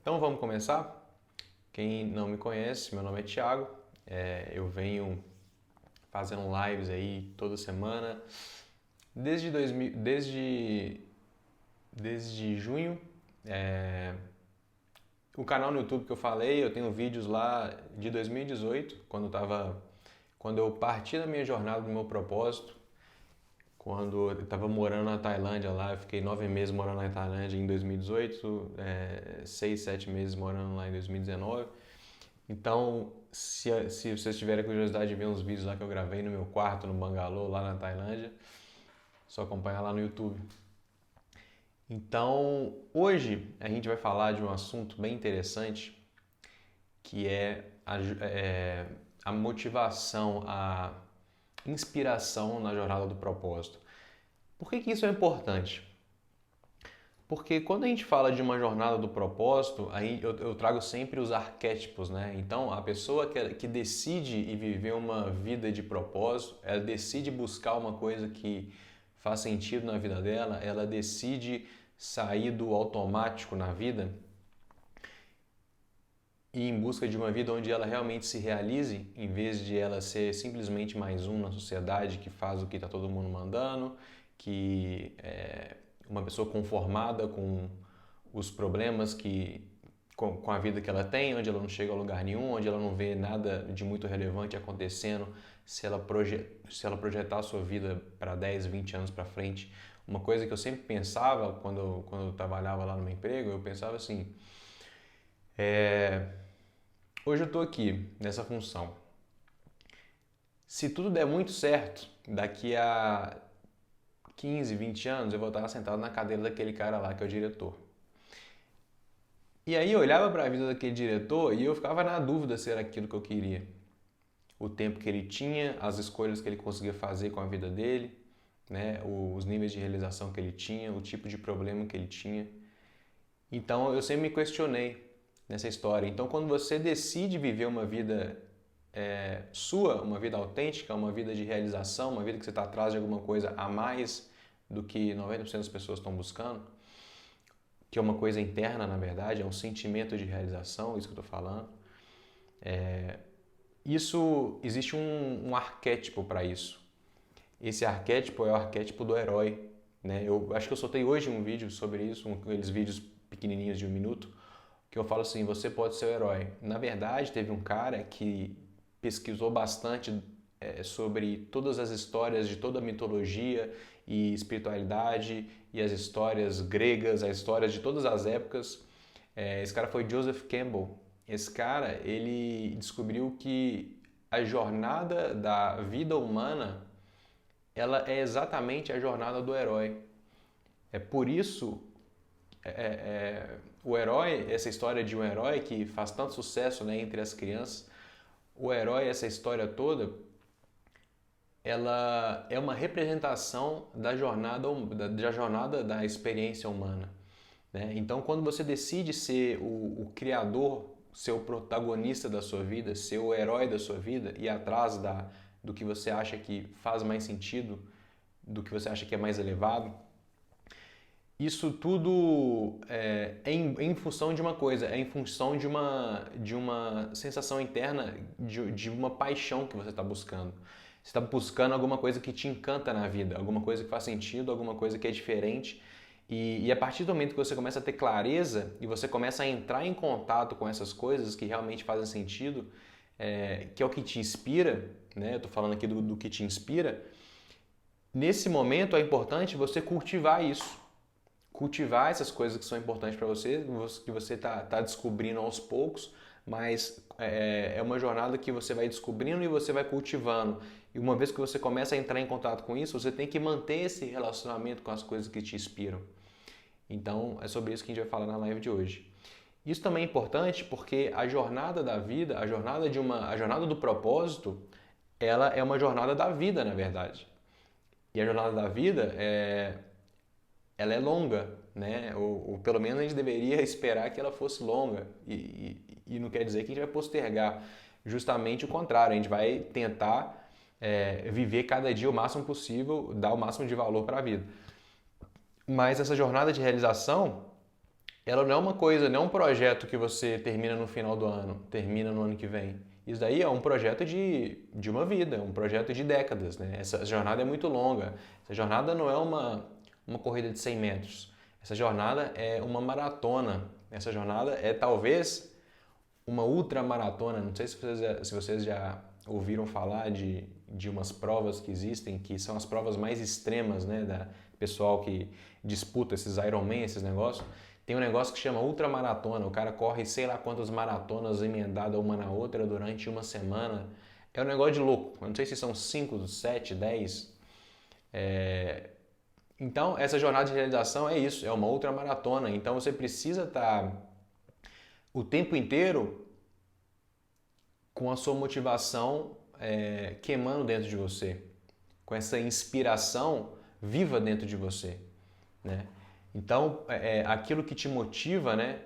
Então vamos começar? Quem não me conhece, meu nome é Thiago. Eu venho fazendo lives aí toda semana desde junho. O canal no YouTube que eu falei, eu tenho vídeos lá de 2018, quando eu parti da minha jornada, do meu propósito. Quando eu estava morando na Tailândia lá, eu fiquei 9 meses morando na Tailândia em 2018, 6, 7 meses morando lá em 2019. Então, se vocês tiverem curiosidade de ver uns vídeos lá que eu gravei no meu quarto, no bangalô, lá na Tailândia, só acompanhar lá no YouTube. Então, hoje a gente vai falar de um assunto bem interessante, que é a motivação, a inspiração na jornada do propósito. Por que isso é importante? Porque quando a gente fala de uma jornada do propósito, aí eu trago sempre os arquétipos, né? Então, a pessoa que decide e viver uma vida de propósito, ela decide buscar uma coisa que faz sentido na vida dela, ela decide sair do automático na vida e em busca de uma vida onde ela realmente se realize, em vez de ela ser simplesmente mais um na sociedade que faz o que está todo mundo mandando, que é uma pessoa conformada com os problemas com a vida que ela tem, onde ela não chega a lugar nenhum, onde ela não vê nada de muito relevante acontecendo se ela projetar a sua vida para 10, 20 anos para frente. Uma coisa que eu sempre pensava quando eu trabalhava lá no meu emprego, eu pensava assim, hoje eu estou aqui nessa função. Se tudo der muito certo, daqui a 15, 20 anos eu vou estar sentado na cadeira daquele cara lá que é o diretor. E aí eu olhava para a vida daquele diretor e eu ficava na dúvida se era aquilo que eu queria. O tempo que ele tinha, as escolhas que ele conseguia fazer com a vida dele, né? Os níveis de realização que ele tinha, o tipo de problema que ele tinha. Então eu sempre me questionei nessa história. Então quando você decide viver uma vida sua, uma vida autêntica, uma vida de realização, uma vida que você está atrás de alguma coisa a mais do que 90% das pessoas estão buscando, que é uma coisa interna, na verdade, é um sentimento de realização, isso que eu estou falando. Existe um arquétipo para isso. Esse arquétipo é o arquétipo do herói. Né? Eu acho que eu soltei hoje um vídeo sobre isso, aqueles vídeos pequenininhos de 1 minuto, que eu falo assim, você pode ser o herói. Na verdade, teve um cara que pesquisou bastante sobre todas as histórias de toda a mitologia e espiritualidade e as histórias gregas, as histórias de todas as épocas. Esse cara foi Joseph Campbell. Esse cara, ele descobriu que a jornada da vida humana, ela é exatamente a jornada do herói. É por isso o herói, essa história de um herói que faz tanto sucesso, né, entre as crianças, o herói, essa história toda, ela é uma representação da jornada da experiência humana. Né? Então, quando você decide ser o criador, ser o protagonista da sua vida, ser o herói da sua vida e ir atrás do que você acha que faz mais sentido, do que você acha que é mais elevado, isso tudo é em função de uma coisa, é em função de uma sensação interna, de uma paixão que você está buscando. Você está buscando alguma coisa que te encanta na vida, alguma coisa que faz sentido, alguma coisa que é diferente. E a partir do momento que você começa a ter clareza e você começa a entrar em contato com essas coisas que realmente fazem sentido, que é o que te inspira, né? Eu estou falando aqui do que te inspira. Nesse momento é importante você cultivar isso. Cultivar essas coisas que são importantes para você, que você tá descobrindo aos poucos, mas é uma jornada que você vai descobrindo e você vai cultivando. E uma vez que você começa a entrar em contato com isso, você tem que manter esse relacionamento com as coisas que te inspiram. Então, é sobre isso que a gente vai falar na live de hoje. Isso também é importante porque a jornada da vida, a jornada do propósito, ela é uma jornada da vida, na verdade. E a jornada da vida ela é longa, né? Ou pelo menos a gente deveria esperar que ela fosse longa. E não quer dizer que a gente vai postergar. Justamente o contrário, a gente vai tentar viver cada dia o máximo possível, dar o máximo de valor para a vida. Mas essa jornada de realização, ela não é uma coisa, não é um projeto que você termina no final do ano, termina no ano que vem. Isso daí é um projeto de uma vida, um projeto de décadas, né? Essa jornada é muito longa. Essa jornada não é uma corrida de 100 metros. Essa jornada é uma maratona. Essa jornada é talvez uma ultramaratona. Não sei se vocês já ouviram falar de umas provas que existem, que são as provas mais extremas, né? Da pessoal que disputa esses Ironman, esses negócios. Tem um negócio que chama ultramaratona. O cara corre sei lá quantas maratonas emendadas uma na outra durante uma semana. É um negócio de louco. Eu não sei se são 5, 7, 10. Então, essa jornada de realização é isso, é uma ultramaratona. Então, você precisa estar o tempo inteiro com a sua motivação queimando dentro de você, com essa inspiração viva dentro de você, né? Então, aquilo que te motiva, né?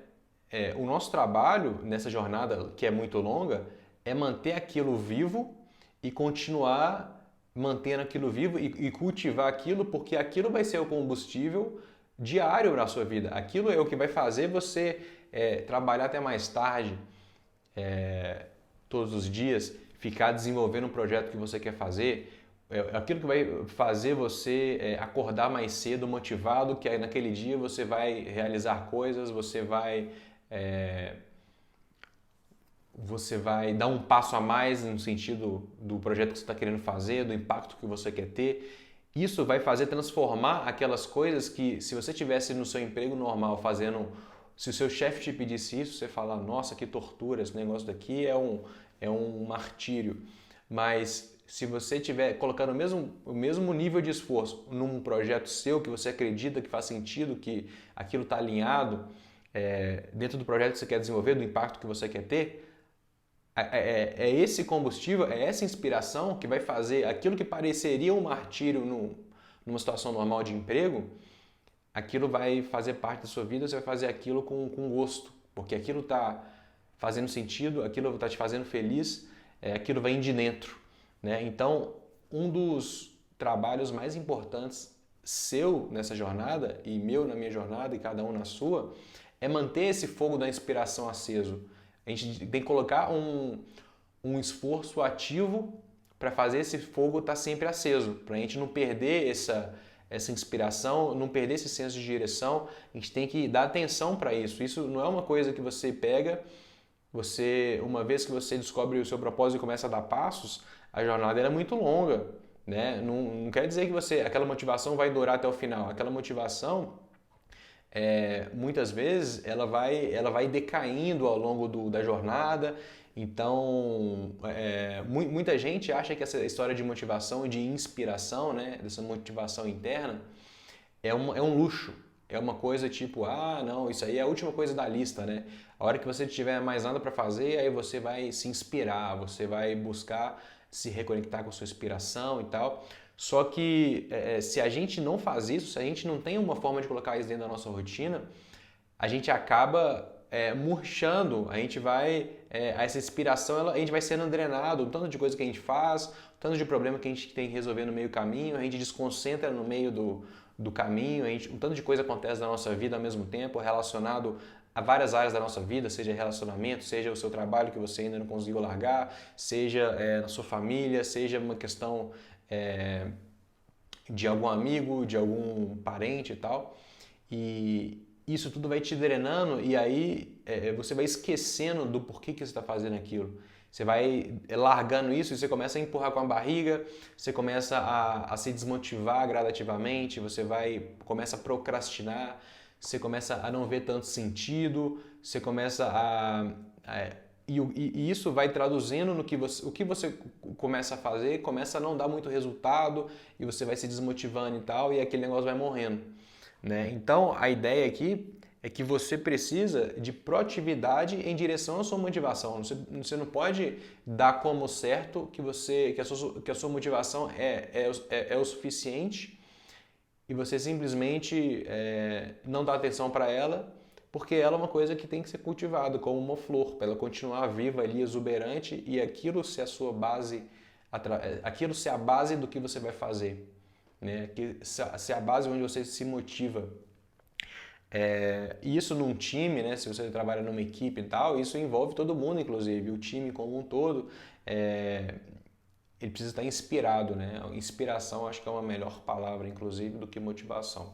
O nosso trabalho nessa jornada, que é muito longa, é manter aquilo vivo e continuar mantendo aquilo vivo e cultivar aquilo, porque aquilo vai ser o combustível diário para a sua vida. Aquilo é o que vai fazer você trabalhar até mais tarde, todos os dias, ficar desenvolvendo um projeto que você quer fazer, aquilo que vai fazer você acordar mais cedo, motivado, que aí naquele dia você vai realizar coisas, você vai dar um passo a mais no sentido do projeto que você está querendo fazer, do impacto que você quer ter. Isso vai fazer transformar aquelas coisas que, se você tivesse no seu emprego normal fazendo, se o seu chefe te pedisse isso, você fala, nossa, que tortura, esse negócio daqui é um martírio. Mas se você estiver colocando o mesmo nível de esforço num projeto seu que você acredita que faz sentido, que aquilo está alinhado dentro do projeto que você quer desenvolver, do impacto que você quer ter, é esse combustível, é essa inspiração que vai fazer aquilo que pareceria um martírio numa situação normal de emprego, aquilo vai fazer parte da sua vida, você vai fazer aquilo com gosto, porque aquilo está fazendo sentido, aquilo está te fazendo feliz, aquilo vem de dentro, né? Então, um dos trabalhos mais importantes seu nessa jornada, e meu na minha jornada, e cada um na sua, é manter esse fogo da inspiração aceso. A gente tem que colocar um esforço ativo para fazer esse fogo estar sempre aceso, para a gente não perder essa inspiração, não perder esse senso de direção. A gente tem que dar atenção para isso. Isso não é uma coisa que você pega, uma vez que você descobre o seu propósito e começa a dar passos, a jornada é muito longa, né? Não quer dizer que aquela motivação vai durar até o final. Aquela motivação muitas vezes ela vai decaindo ao longo da jornada. Então, muita gente acha que essa história de motivação e de inspiração, né, dessa motivação interna, é um luxo. É uma coisa tipo, não, isso aí é a última coisa da lista, né? A hora que você tiver mais nada para fazer, aí você vai se inspirar, você vai buscar se reconectar com a sua inspiração e tal. Só que se a gente não faz isso, se a gente não tem uma forma de colocar isso dentro da nossa rotina, a gente acaba murchando, essa inspiração, a gente vai sendo drenado, o tanto de coisa que a gente faz, o tanto de problema que a gente tem que resolver no meio do caminho, a gente desconcentra no meio do caminho, um tanto de coisa acontece na nossa vida ao mesmo tempo, relacionado a várias áreas da nossa vida, seja relacionamento, seja o seu trabalho que você ainda não conseguiu largar, seja na sua família, seja uma questão de algum amigo, de algum parente e tal. E isso tudo vai te drenando e aí você vai esquecendo do porquê que você está fazendo aquilo. Você vai largando isso e você começa a empurrar com a barriga, você começa a se desmotivar gradativamente, começa a procrastinar, você começa a não ver tanto sentido, você começa e isso vai traduzindo no que o que você começa a fazer, começa a não dar muito resultado e você vai se desmotivando e tal, e aquele negócio vai morrendo, né? Então, a ideia aqui é que você precisa de proatividade em direção à sua motivação. Você não pode dar como certo que a sua motivação é o suficiente e você simplesmente não dá atenção para ela, porque ela é uma coisa que tem que ser cultivada como uma flor, para ela continuar viva ali, exuberante, e aquilo ser a sua base, aquilo ser a base do que você vai fazer, né? Ser a base onde você se motiva. E isso num time, né? Se você trabalha numa equipe e tal, isso envolve todo mundo, inclusive. O time como um todo, ele precisa estar inspirado, né? Inspiração acho que é uma melhor palavra, inclusive, do que motivação.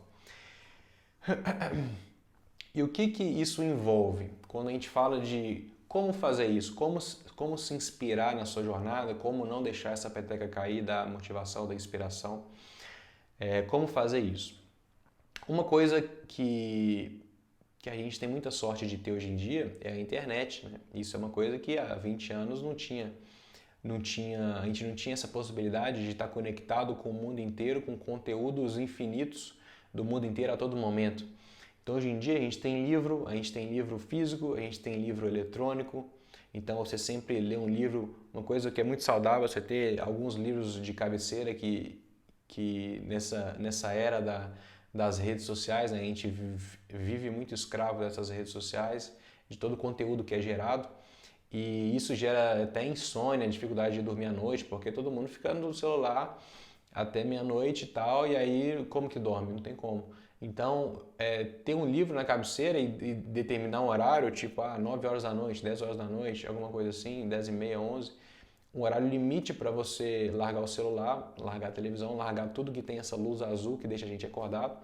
E o que que isso envolve? Quando a gente fala de como fazer isso, como se inspirar na sua jornada, como não deixar essa peteca cair da motivação, da inspiração, como fazer isso? Uma coisa que a gente tem muita sorte de ter hoje em dia é a internet, né? Isso é uma coisa que há 20 anos a gente não tinha essa possibilidade de estar conectado com o mundo inteiro, com conteúdos infinitos do mundo inteiro a todo momento. Então hoje em dia a gente tem livro físico, a gente tem livro eletrônico. Então você sempre lê um livro, uma coisa que é muito saudável, você ter alguns livros de cabeceira que nessa era das redes sociais, né, a gente vive muito escravo dessas redes sociais, de todo o conteúdo que é gerado. E isso gera até insônia, dificuldade de dormir à noite, porque todo mundo fica no celular até meia-noite e tal, e aí como que dorme? Não tem como. Então, ter um livro na cabeceira e determinar um horário, tipo 9 horas da noite, 10 horas da noite, alguma coisa assim, 10 e meia, 11, um horário limite para você largar o celular, largar a televisão, largar tudo que tem essa luz azul que deixa a gente acordado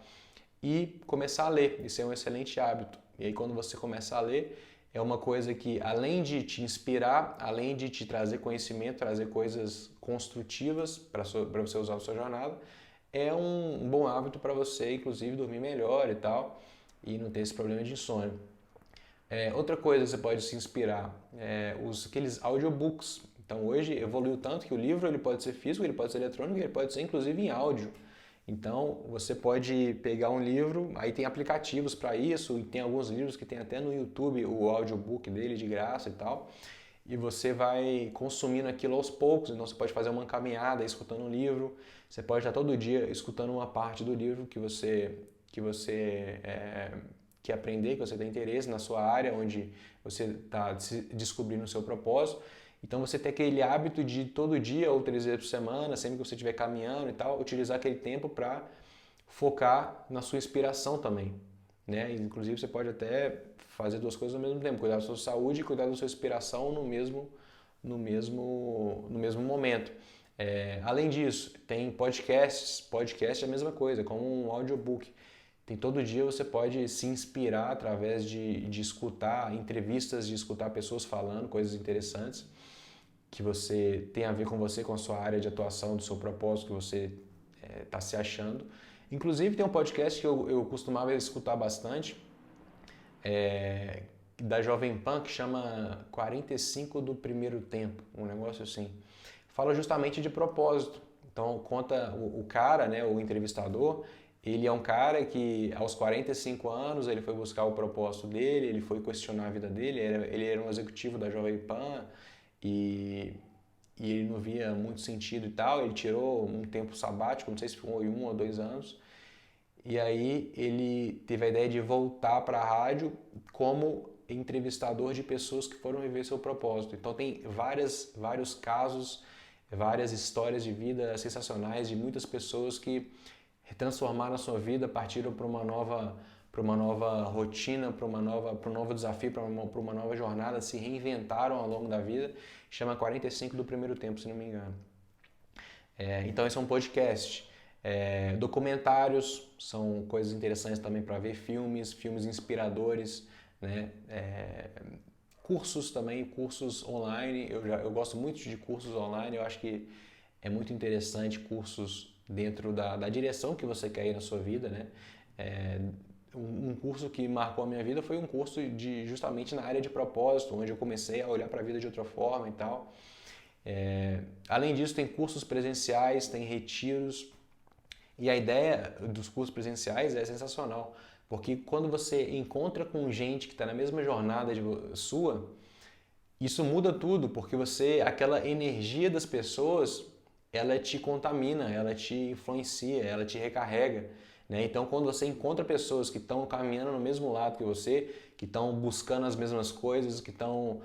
e começar a ler. Isso é um excelente hábito. E aí quando você começa a ler, é uma coisa que além de te inspirar, além de te trazer conhecimento, trazer coisas construtivas para você usar na sua jornada, é um bom hábito para você, inclusive, dormir melhor e tal, e não ter esse problema de insônia. Outra coisa que você pode se inspirar, aqueles audiobooks. Então hoje evoluiu tanto que o livro ele pode ser físico, ele pode ser eletrônico, ele pode ser inclusive em áudio. Então você pode pegar um livro, aí tem aplicativos para isso, e tem alguns livros que tem até no YouTube o audiobook dele de graça e tal. E você vai consumindo aquilo aos poucos, então você pode fazer uma caminhada escutando um livro, você pode estar todo dia escutando uma parte do livro que você quer aprender, que você tem interesse na sua área, onde você está descobrindo o seu propósito. Então você tem aquele hábito de todo dia ou 3 vezes por semana, sempre que você estiver caminhando e tal, utilizar aquele tempo para focar na sua inspiração também, né? Inclusive você pode até fazer duas coisas ao mesmo tempo, cuidar da sua saúde e cuidar da sua inspiração no mesmo momento. Além disso, tem podcasts, podcast é a mesma coisa, como um audiobook. Tem todo dia você pode se inspirar através de escutar entrevistas, de escutar pessoas falando coisas interessantes que você tem a ver com você, com a sua área de atuação, do seu propósito que você está se achando. Inclusive tem um podcast que eu costumava escutar bastante, da Jovem Pan, que chama 45 do Primeiro Tempo, um negócio assim. Fala justamente de propósito. Então conta o cara, né, o entrevistador, ele é um cara que aos 45 anos ele foi buscar o propósito dele, ele foi questionar a vida dele, ele era um executivo da Jovem Pan e ele não via muito sentido e tal, ele tirou um tempo sabático, não sei se foi 1 ou 2 anos, e aí ele teve a ideia de voltar para a rádio como entrevistador de pessoas que foram viver seu propósito. Então tem vários casos, várias histórias de vida sensacionais de muitas pessoas que transformaram a sua vida, partiram para uma nova rotina, para um novo desafio, para uma nova jornada, se reinventaram ao longo da vida. Chama 45 do Primeiro Tempo, se não me engano. Então esse é um podcast. Documentários são coisas interessantes também para ver, filmes inspiradores, né? Cursos também, cursos online. Eu gosto muito de cursos online, eu acho que é muito interessante cursos dentro da direção que você quer ir na sua vida, né? Um curso que marcou a minha vida foi um curso justamente na área de propósito, onde eu comecei a olhar para a vida de outra forma e tal. Além disso, tem cursos presenciais, tem retiros, e a ideia dos cursos presenciais é sensacional, porque quando você encontra com gente que está na mesma jornada sua, isso muda tudo, porque aquela energia das pessoas, ela te contamina, ela te influencia, ela te recarrega. né? Então, quando você encontra pessoas que estão caminhando no mesmo lado que você, que estão buscando as mesmas coisas, que estão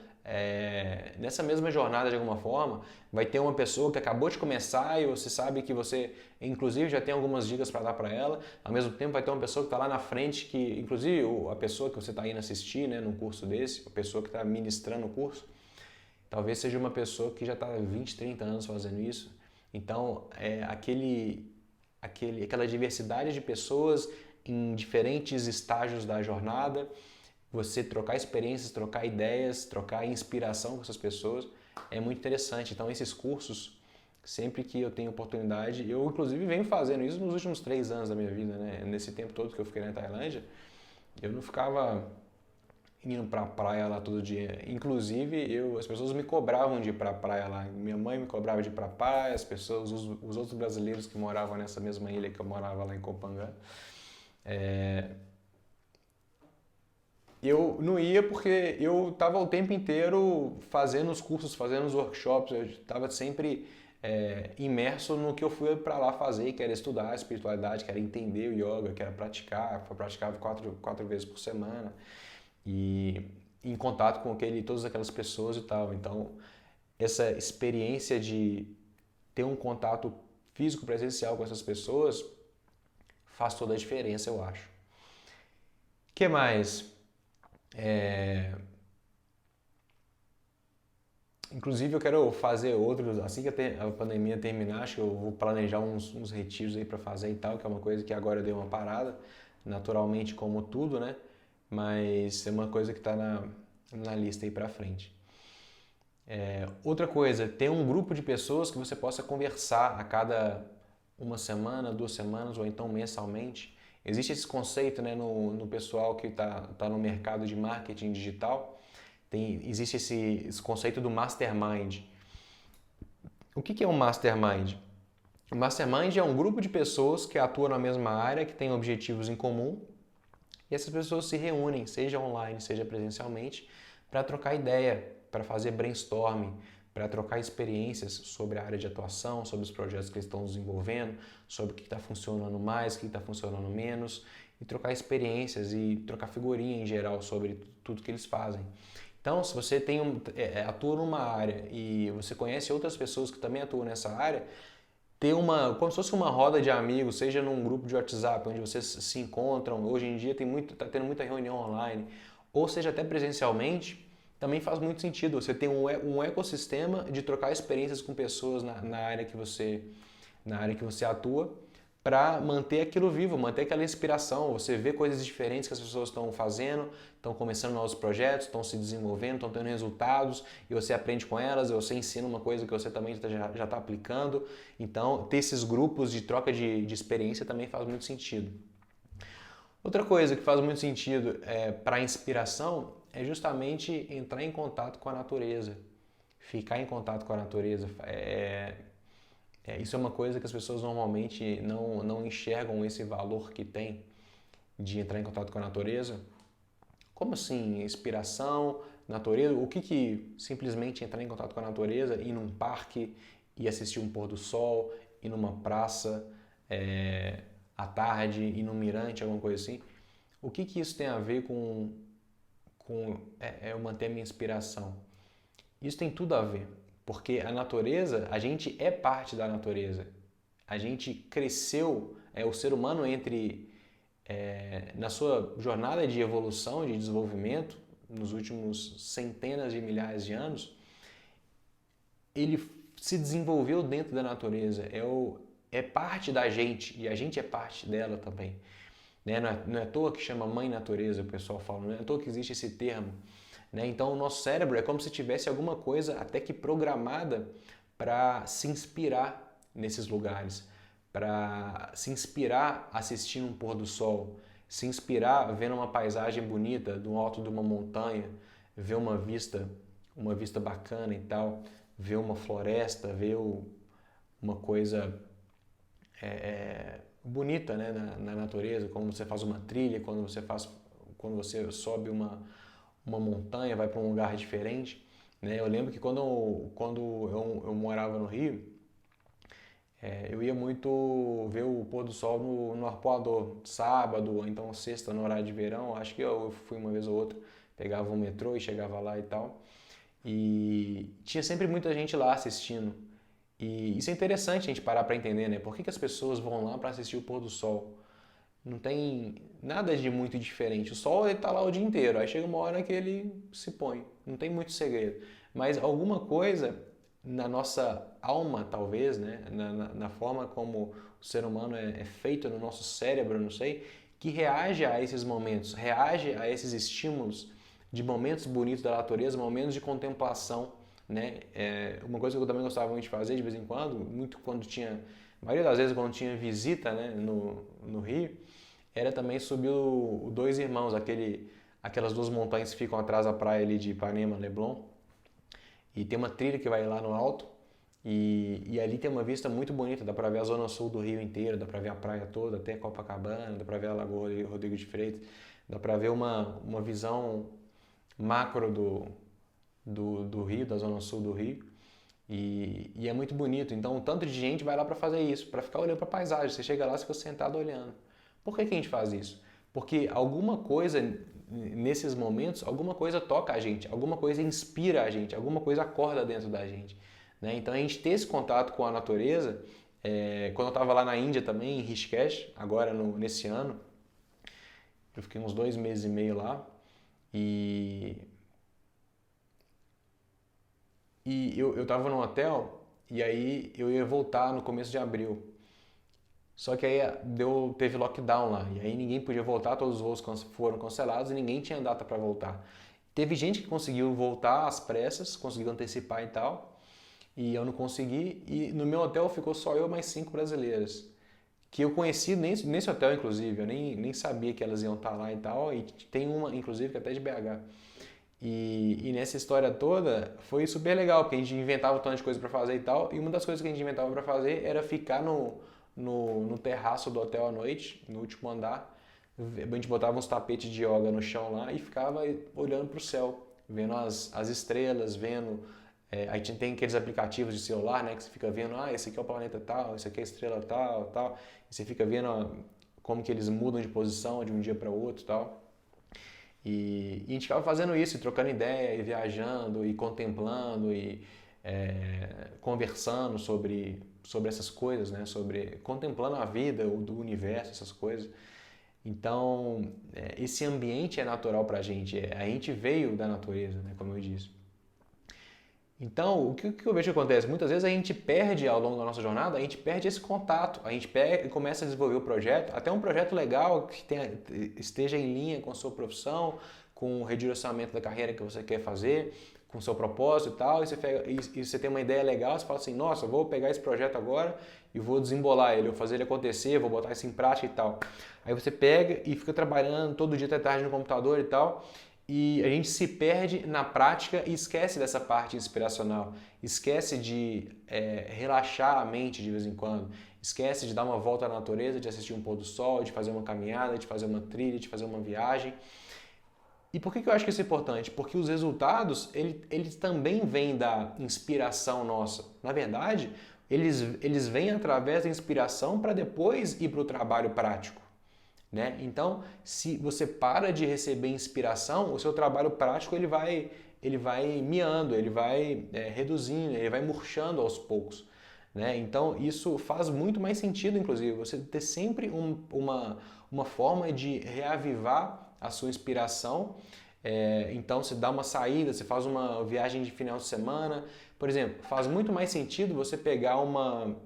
nessa mesma jornada de alguma forma, vai ter uma pessoa que acabou de começar e você sabe que você, inclusive, já tem algumas dicas para dar para ela. Ao mesmo tempo, vai ter uma pessoa que está lá na frente, que, inclusive, a pessoa que você está indo assistir, né, num curso desse, a pessoa que está ministrando o curso, talvez seja uma pessoa que já está há 20, 30 anos fazendo isso. Então, aquela diversidade de pessoas em diferentes estágios da jornada, você trocar experiências, trocar ideias, trocar inspiração com essas pessoas é muito interessante. Então, esses cursos, sempre que eu tenho oportunidade, eu inclusive venho fazendo isso nos últimos 3 anos da minha vida, né? Nesse tempo todo que eu fiquei na Tailândia, eu não ficava indo pra praia lá todo dia. Inclusive, as pessoas me cobravam de ir pra praia lá. Minha mãe me cobrava de ir pra praia, as pessoas, os outros brasileiros que moravam nessa mesma ilha que eu morava lá em Kopangan. Eu não ia porque eu estava o tempo inteiro fazendo os cursos, fazendo os workshops, eu estava sempre imerso no que eu fui para lá fazer, que era estudar a espiritualidade, que era entender o yoga, que era praticar, eu praticava quatro vezes por semana e em contato com todas aquelas pessoas e tal. Então, essa experiência de ter um contato físico presencial com essas pessoas faz toda a diferença, eu acho. O que mais? Inclusive eu quero fazer outros, assim que a pandemia terminar, acho que eu vou planejar uns retiros aí para fazer e tal, que é uma coisa que agora deu uma parada, naturalmente como tudo, né? Mas é uma coisa que está na lista aí para frente. Outra coisa, ter um grupo de pessoas que você possa conversar a cada uma semana, 2 semanas ou então mensalmente. Existe esse conceito, né, no pessoal que está no mercado de marketing digital, existe esse conceito do mastermind. O que é um mastermind? O mastermind é um grupo de pessoas que atuam na mesma área, que têm objetivos em comum, e essas pessoas se reúnem, seja online, seja presencialmente, para trocar ideia, para fazer brainstorming, para trocar experiências sobre a área de atuação, sobre os projetos que eles estão desenvolvendo, sobre o que está funcionando mais, o que está funcionando menos, e trocar experiências e trocar figurinha em geral sobre tudo que eles fazem. Então, se você atua numa área e você conhece outras pessoas que também atuam nessa área, ter como se fosse uma roda de amigos, seja num grupo de WhatsApp, onde vocês se encontram, hoje em dia está tendo muita reunião online, ou seja até presencialmente, também faz muito sentido. Você tem um ecossistema de trocar experiências com pessoas na área que você atua, para manter aquilo vivo, manter aquela inspiração. Você vê coisas diferentes que as pessoas estão fazendo, estão começando novos projetos, estão se desenvolvendo, estão tendo resultados e você aprende com elas, você ensina uma coisa que você também já está aplicando. Então, ter esses grupos de troca de experiência também faz muito sentido. Outra coisa que faz muito sentido para a inspiração é justamente entrar em contato com a natureza, ficar em contato com a natureza. Isso é uma coisa que as pessoas normalmente não enxergam esse valor que tem de entrar em contato com a natureza. Como assim? Inspiração, natureza? O que simplesmente entrar em contato com a natureza, ir num parque e assistir um pôr do sol, ir numa praça à tarde, ir num mirante, alguma coisa assim? O que isso tem a ver com eu manter a minha inspiração? Isso tem tudo a ver. Porque a natureza, a gente é parte da natureza. A gente cresceu, o ser humano na sua jornada de evolução, de desenvolvimento, nos últimos centenas de milhares de anos, ele se desenvolveu dentro da natureza. É parte da gente e a gente é parte dela também. Né? Não é à toa que chama mãe natureza, o pessoal fala, não é à toa que existe esse termo. Né? Então o nosso cérebro é como se tivesse alguma coisa até que programada para se inspirar nesses lugares, para se inspirar assistindo um pôr do sol, se inspirar vendo uma paisagem bonita do alto de uma montanha, ver uma vista bacana e tal, ver uma floresta, ver uma coisa bonita, né, na natureza, como você faz uma trilha, quando você sobe uma montanha, vai para um lugar diferente. Né? Eu lembro que quando eu morava no Rio, Eu ia muito ver o pôr do sol no arpoador, sábado, ou então sexta, no horário de verão. Acho que eu fui uma vez ou outra, pegava o metrô e chegava lá e tal. E tinha sempre muita gente lá assistindo. E isso é interessante a gente parar para entender, né? Por que as pessoas vão lá para assistir o pôr do sol? Não tem nada de muito diferente. O sol está lá o dia inteiro, aí chega uma hora que ele se põe. Não tem muito segredo. Mas alguma coisa na nossa alma, talvez, né? Na forma como o ser humano é feito, no nosso cérebro, não sei, que reage a esses momentos, reage a esses estímulos de momentos bonitos da natureza, momentos de contemplação, né? Uma coisa que eu também gostava muito de fazer de vez em quando, muito quando tinha, a maioria das vezes quando tinha visita, né, no Rio, era também subir o Dois Irmãos, aquelas duas montanhas que ficam atrás da praia ali de Ipanema, Leblon. E tem uma trilha que vai lá no alto e ali tem uma vista muito bonita, dá para ver a zona sul do Rio inteiro, dá para ver a praia toda, até Copacabana, dá para ver a Lagoa Rodrigo de Freitas, dá para ver uma visão macro do Rio, da zona sul do Rio. E é muito bonito. Então, um tanto de gente vai lá para fazer isso, para ficar olhando para a paisagem. Você chega lá e fica sentado olhando. Por que a gente faz isso? Porque alguma coisa, nesses momentos, alguma coisa toca a gente, alguma coisa inspira a gente, alguma coisa acorda dentro da gente. Né? Então, a gente ter esse contato com a natureza, quando eu estava lá na Índia também, em Rishikesh, agora nesse ano, eu fiquei uns 2 meses e meio lá, e eu tava num hotel e aí eu ia voltar no começo de abril. Só que aí teve lockdown lá e aí ninguém podia voltar, todos os voos foram cancelados e ninguém tinha data para voltar. Teve gente que conseguiu voltar às pressas, conseguiu antecipar e tal, e eu não consegui. E no meu hotel ficou só eu mais 5 brasileiras, que eu conheci nesse hotel, inclusive. Eu nem sabia que elas iam estar lá e tal, e tem uma, inclusive, que é até de BH. E nessa história toda foi super legal, porque a gente inventava um tanto de coisa para fazer e tal, e uma das coisas que a gente inventava para fazer era ficar no terraço do hotel à noite, no último andar. A gente botava uns tapetes de yoga no chão lá e ficava olhando para o céu, vendo as estrelas, vendo. Aí a gente tem aqueles aplicativos de celular, né, que você fica vendo, esse aqui é o planeta tal, esse aqui é a estrela tal, tal, e você fica vendo como que eles mudam de posição de um dia para o outro e tal. E a gente ficava fazendo isso, e trocando ideia, e viajando, e contemplando, e conversando sobre essas coisas, né? Contemplando a vida, do universo, essas coisas. Então, esse ambiente é natural para a gente gente veio da natureza, né? Como eu disse. Então, o que eu vejo que acontece? Muitas vezes a gente perde ao longo da nossa jornada, a gente perde esse contato, a gente começa a desenvolver o projeto, até um projeto legal que esteja em linha com a sua profissão, com o redirecionamento da carreira que você quer fazer, com o seu propósito e tal, e você tem uma ideia legal, você fala assim, nossa, vou pegar esse projeto agora e vou desembolar ele, vou fazer ele acontecer, vou botar isso em prática e tal. Aí você pega e fica trabalhando todo dia até tarde no computador e tal, e a gente se perde na prática e esquece dessa parte inspiracional, esquece de relaxar a mente de vez em quando, esquece de dar uma volta na natureza, de assistir um pôr do sol, de fazer uma caminhada, de fazer uma trilha, de fazer uma viagem. E por que eu acho que isso é importante? Porque os resultados, eles também vêm da inspiração nossa. Na verdade, eles vêm através da inspiração para depois ir para o trabalho prático. Né? Então, se você para de receber inspiração, o seu trabalho prático ele vai miando, ele vai reduzindo, ele vai murchando aos poucos. Né? Então, isso faz muito mais sentido, inclusive, você ter sempre uma forma de reavivar a sua inspiração. Então, você dá uma saída, você faz uma viagem de final de semana. Por exemplo, faz muito mais sentido você pegar uma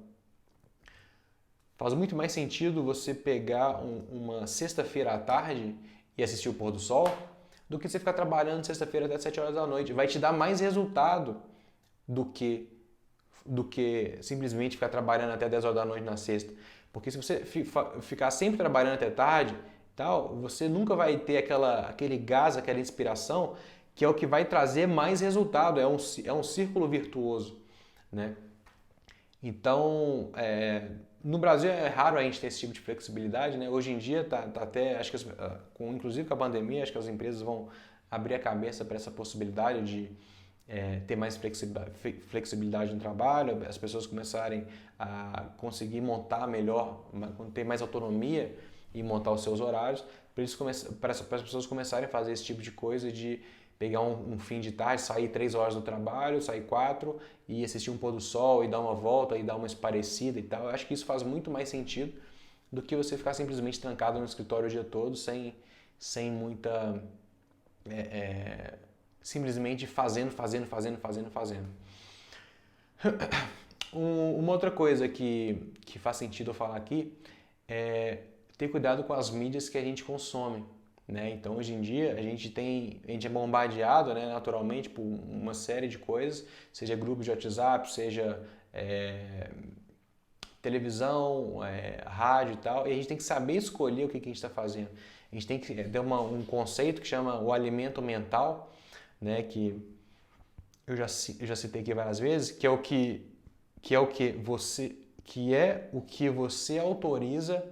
sexta-feira à tarde e assistir o pôr do sol do que você ficar trabalhando sexta-feira até 7 horas da noite. Vai te dar mais resultado do que simplesmente ficar trabalhando até 10 horas da noite na sexta. Porque se você ficar sempre trabalhando até tarde, tal, você nunca vai ter aquele gás, aquela inspiração, que é o que vai trazer mais resultado. É um círculo virtuoso. Né? Então, no Brasil é raro a gente ter esse tipo de flexibilidade, né? Hoje em dia tá até, acho que inclusive com a pandemia, acho que as empresas vão abrir a cabeça para essa possibilidade ter mais flexibilidade no trabalho, as pessoas começarem a conseguir montar melhor, ter mais autonomia e montar os seus horários, para as pessoas começarem a fazer esse tipo de coisa de pegar um fim de tarde, sair 3 horas do trabalho, sair 4 e assistir um pôr do sol e dar uma volta e dar uma esparecida e tal. Eu acho que isso faz muito mais sentido do que você ficar simplesmente trancado no escritório o dia todo sem muita... simplesmente fazendo. Uma outra coisa que faz sentido eu falar aqui é ter cuidado com as mídias que a gente consome, né? Então, hoje em dia, a gente é bombardeado, né, naturalmente por uma série de coisas, seja grupo de WhatsApp, seja televisão, rádio e tal, e a gente tem que saber escolher o que a gente está fazendo. A gente tem que ter um conceito que chama o alimento mental, né, que eu já citei aqui várias vezes, que é o que você autoriza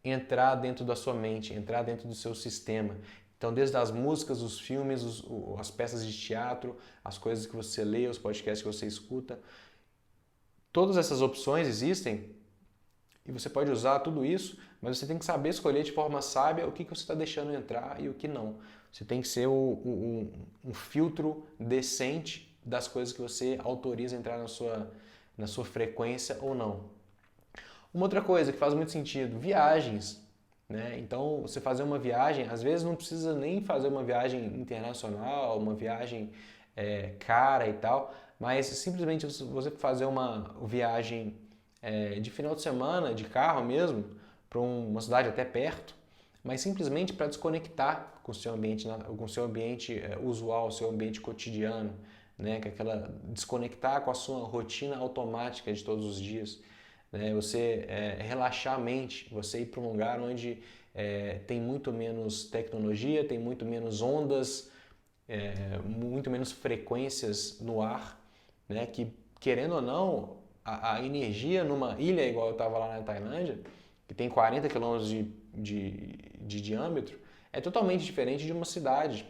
entrar dentro da sua mente, entrar dentro do seu sistema. Então, desde as músicas, os filmes, as peças de teatro, as coisas que você lê, os podcasts que você escuta, todas essas opções existem e você pode usar tudo isso, mas você tem que saber escolher de forma sábia o que você está deixando entrar e o que não. Você tem que ser um filtro decente das coisas que você autoriza entrar na sua frequência ou não. Uma outra coisa que faz muito sentido, viagens, né? Então, você fazer uma viagem, às vezes não precisa nem fazer uma viagem internacional, uma viagem cara e tal, mas simplesmente você fazer uma viagem de final de semana, de carro mesmo, para uma cidade até perto, mas simplesmente para desconectar com o seu ambiente, usual, o seu ambiente cotidiano, né? Que é desconectar com a sua rotina automática de todos os dias, né? Você relaxar a mente, você ir para um lugar onde tem muito menos tecnologia, tem muito menos ondas, muito menos frequências no ar, né? Que, querendo ou não, a energia numa ilha igual eu estava lá na Tailândia, que tem 40 quilômetros de diâmetro, é totalmente diferente de uma cidade,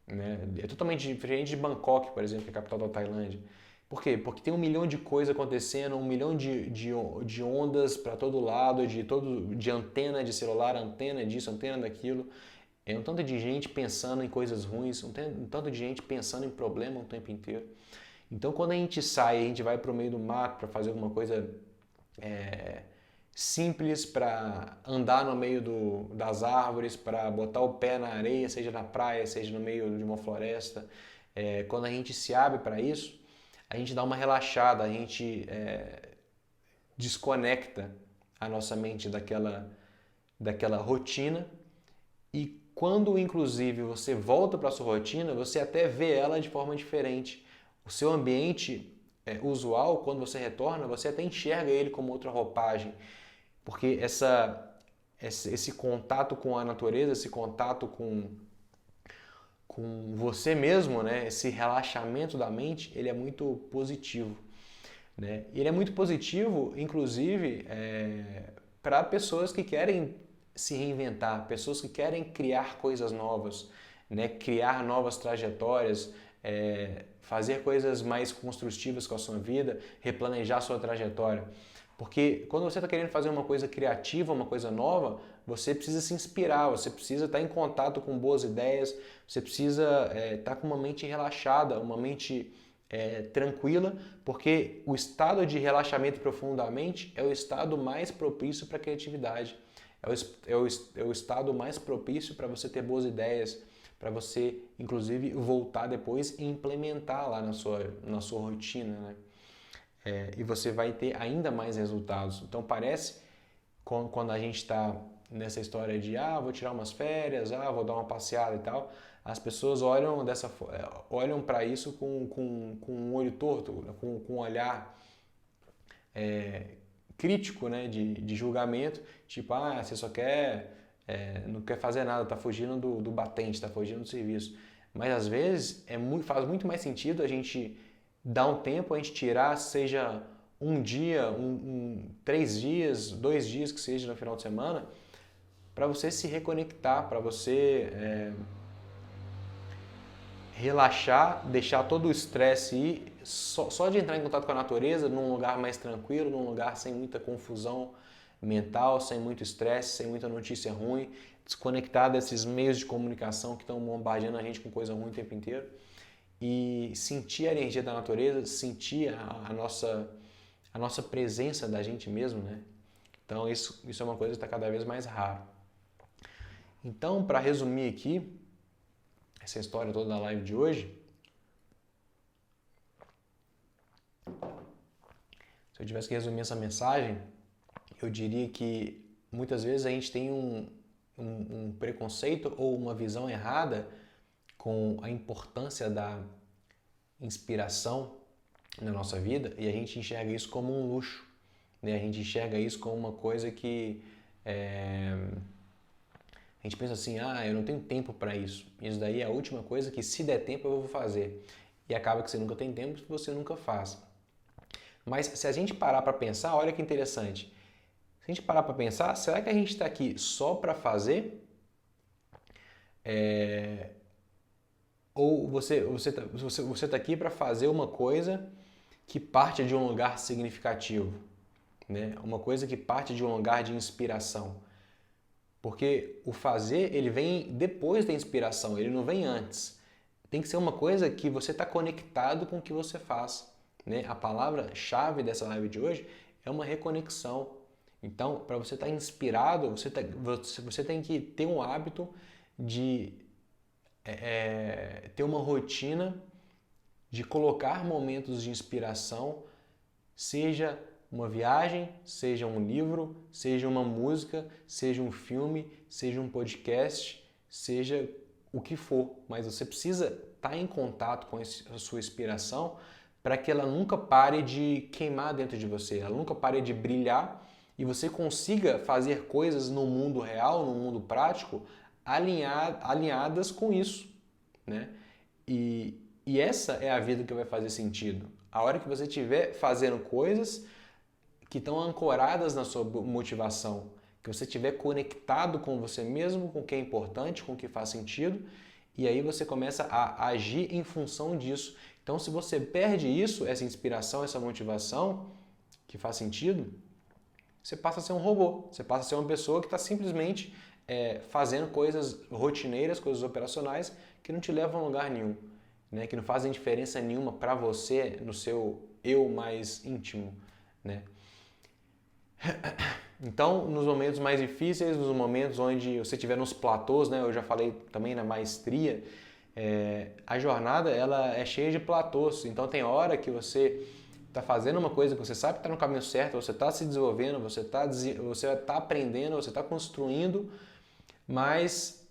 né? É totalmente diferente de Bangkok, por exemplo, que é a capital da Tailândia. Por quê? Porque tem 1 milhão de coisas acontecendo, 1 milhão de ondas para todo lado, de antena de celular, antena disso, antena daquilo. É um tanto de gente pensando em coisas ruins, um tanto de gente pensando em problema o tempo inteiro. Então, quando a gente sai, a gente vai para o meio do mato para fazer alguma coisa simples, para andar no meio das árvores, para botar o pé na areia, seja na praia, seja no meio de uma floresta. Quando a gente se abre para isso, a gente dá uma relaxada, a gente desconecta a nossa mente daquela rotina e quando, inclusive, você volta para a sua rotina, você até vê ela de forma diferente. O seu ambiente usual, quando você retorna, você até enxerga ele como outra roupagem, porque esse contato com a natureza, esse contato com você mesmo, né? Esse relaxamento da mente, ele é muito positivo, né? Ele é muito positivo, inclusive, para pessoas que querem se reinventar, pessoas que querem criar coisas novas, né? Criar novas trajetórias, fazer coisas mais construtivas com a sua vida, replanejar a sua trajetória. Porque quando você está querendo fazer uma coisa criativa, uma coisa nova, você precisa se inspirar, você precisa estar em contato com boas ideias, você precisa estar com uma mente relaxada, uma mente tranquila, porque o estado de relaxamento profundamente é o estado mais propício para a criatividade, é o estado mais propício para você ter boas ideias, para você, inclusive, voltar depois e implementar lá na sua rotina, né? E você vai ter ainda mais resultados. Então parece, quando a gente está nessa história de vou tirar umas férias, vou dar uma passeada e tal, as pessoas olham para isso com um olho torto, com um olhar crítico, né, de julgamento, tipo, você só não quer fazer nada, está fugindo do batente, está fugindo do serviço. Mas às vezes faz muito mais sentido a gente dar um tempo, a gente tirar, seja um dia, 3 dias, 2 dias que seja no final de semana, para você se reconectar, para você relaxar, deixar todo o estresse ir, só de entrar em contato com a natureza, num lugar mais tranquilo, num lugar sem muita confusão mental, sem muito estresse, sem muita notícia ruim, desconectar desses meios de comunicação que estão bombardeando a gente com coisa ruim o tempo inteiro e sentir a energia da natureza, sentir a nossa presença da gente mesmo, né? Então isso é uma coisa que está cada vez mais raro. Então, para resumir aqui, essa história toda da live de hoje, se eu tivesse que resumir essa mensagem, eu diria que muitas vezes a gente tem um preconceito ou uma visão errada com a importância da inspiração na nossa vida e a gente enxerga isso como um luxo, né? A gente enxerga isso como uma coisa que a gente pensa assim, eu não tenho tempo para isso. Isso daí é a última coisa que se der tempo eu vou fazer. E acaba que você nunca tem tempo e você nunca faz. Mas se a gente parar para pensar, olha que interessante. Se a gente parar para pensar, será que a gente está aqui só para fazer? Ou você tá aqui para fazer uma coisa que parte de um lugar significativo, né? Uma coisa que parte de um lugar de inspiração. Porque o fazer, ele vem depois da inspiração, ele não vem antes. Tem que ser uma coisa que você está conectado com o que você faz, né? A palavra-chave dessa live de hoje é uma reconexão. Então, para você estar inspirado, você tem que ter um hábito de ter uma rotina de colocar momentos de inspiração, seja uma viagem, seja um livro, seja uma música, seja um filme, seja um podcast, seja o que for. Mas você precisa estar em contato com a sua inspiração para que ela nunca pare de queimar dentro de você, ela nunca pare de brilhar e você consiga fazer coisas no mundo real, no mundo prático, alinhadas com isso, né? E essa é a vida que vai fazer sentido. A hora que você estiver fazendo coisas que estão ancoradas na sua motivação, que você estiver conectado com você mesmo, com o que é importante, com o que faz sentido, e aí você começa a agir em função disso. Então, se você perde isso, essa inspiração, essa motivação, que faz sentido, você passa a ser um robô, você passa a ser uma pessoa que está simplesmente fazendo coisas rotineiras, coisas operacionais, que não te levam a lugar nenhum, né? Que não fazem diferença nenhuma para você, no seu eu mais íntimo, né? Então, nos momentos mais difíceis, nos momentos onde você estiver nos platôs, né? Eu já falei também na maestria, a jornada ela é cheia de platôs. Então, tem hora que você está fazendo uma coisa que você sabe que está no caminho certo, você está se desenvolvendo, você está aprendendo, você está construindo, mas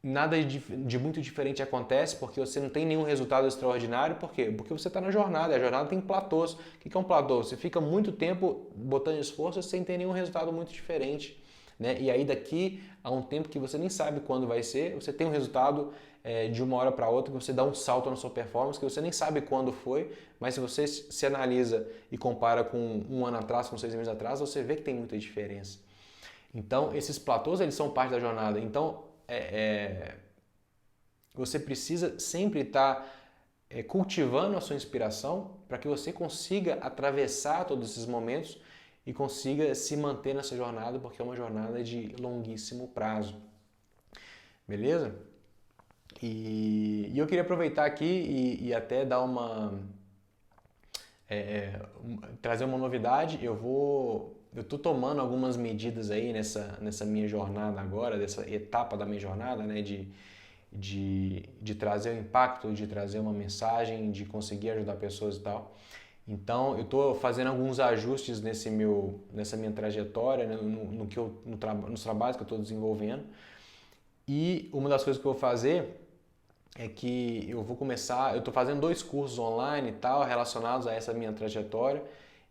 nada de muito diferente acontece porque você não tem nenhum resultado extraordinário. Por quê? Porque você está na jornada, a jornada tem platôs. O que é um platô? Você fica muito tempo botando esforço sem ter nenhum resultado muito diferente, né? E aí daqui a um tempo que você nem sabe quando vai ser, você tem um resultado de uma hora para outra, que você dá um salto na sua performance, que você nem sabe quando foi, mas se você se analisa e compara com um ano atrás, com 6 meses atrás, você vê que tem muita diferença. Então, esses platôs, eles são parte da jornada. Então, você precisa sempre estar cultivando a sua inspiração para que você consiga atravessar todos esses momentos e consiga se manter nessa jornada, porque é uma jornada de longuíssimo prazo. Beleza? E eu queria aproveitar aqui e até dar trazer uma novidade. Eu estou tomando algumas medidas aí nessa minha jornada agora, dessa etapa da minha jornada, né, de trazer o impacto, de trazer uma mensagem, de conseguir ajudar pessoas e tal. Então, eu estou fazendo alguns ajustes nessa minha trajetória, né, nos trabalhos que eu estou desenvolvendo. E uma das coisas que eu vou fazer é que eu estou fazendo 2 cursos online e tal, relacionados a essa minha trajetória.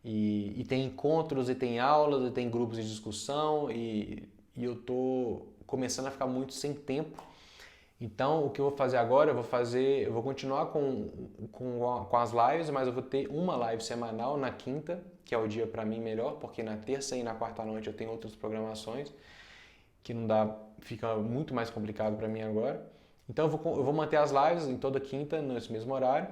E tem encontros, e tem aulas, e tem grupos de discussão, e eu estou começando a ficar muito sem tempo. Então, o que eu vou fazer agora, eu vou continuar com as lives, mas eu vou ter uma live semanal na quinta, que é o dia para mim melhor, porque na terça e na quarta noite eu tenho outras programações, que não dá, fica muito mais complicado para mim agora. Então eu vou manter as lives em toda quinta, nesse mesmo horário.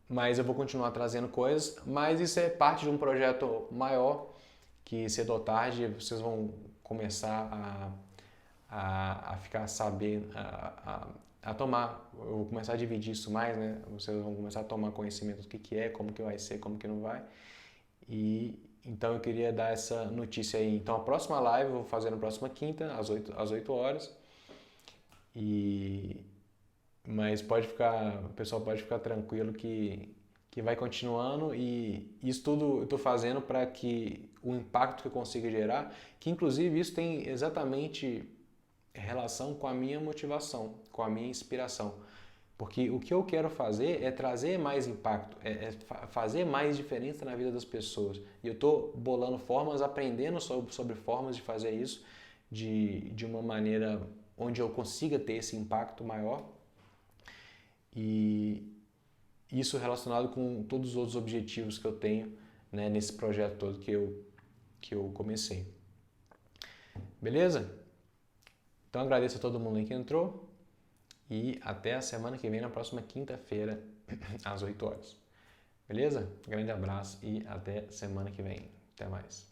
Mas eu vou continuar trazendo coisas, mas isso é parte de um projeto maior que cedo ou tarde vocês vão começar a ficar sabendo, a tomar, eu vou começar a dividir isso mais, né? Vocês vão começar a tomar conhecimento do que é, como que vai ser, como que não vai. E então eu queria dar essa notícia aí. Então a próxima live eu vou fazer na próxima quinta, às 8 horas. Mas o pessoal pode ficar tranquilo que vai continuando e isso tudo eu estou fazendo para que o impacto que eu consiga gerar, que inclusive isso tem exatamente relação com a minha motivação, com a minha inspiração. Porque o que eu quero fazer é trazer mais impacto, fazer mais diferença na vida das pessoas. E eu estou bolando formas, aprendendo sobre formas de fazer isso de uma maneira onde eu consiga ter esse impacto maior. E isso relacionado com todos os outros objetivos que eu tenho, né, nesse projeto todo que eu comecei. Beleza? Então agradeço a todo mundo aí que entrou e até a semana que vem, na próxima quinta-feira, às 8 horas. Beleza? Grande abraço e até semana que vem. Até mais.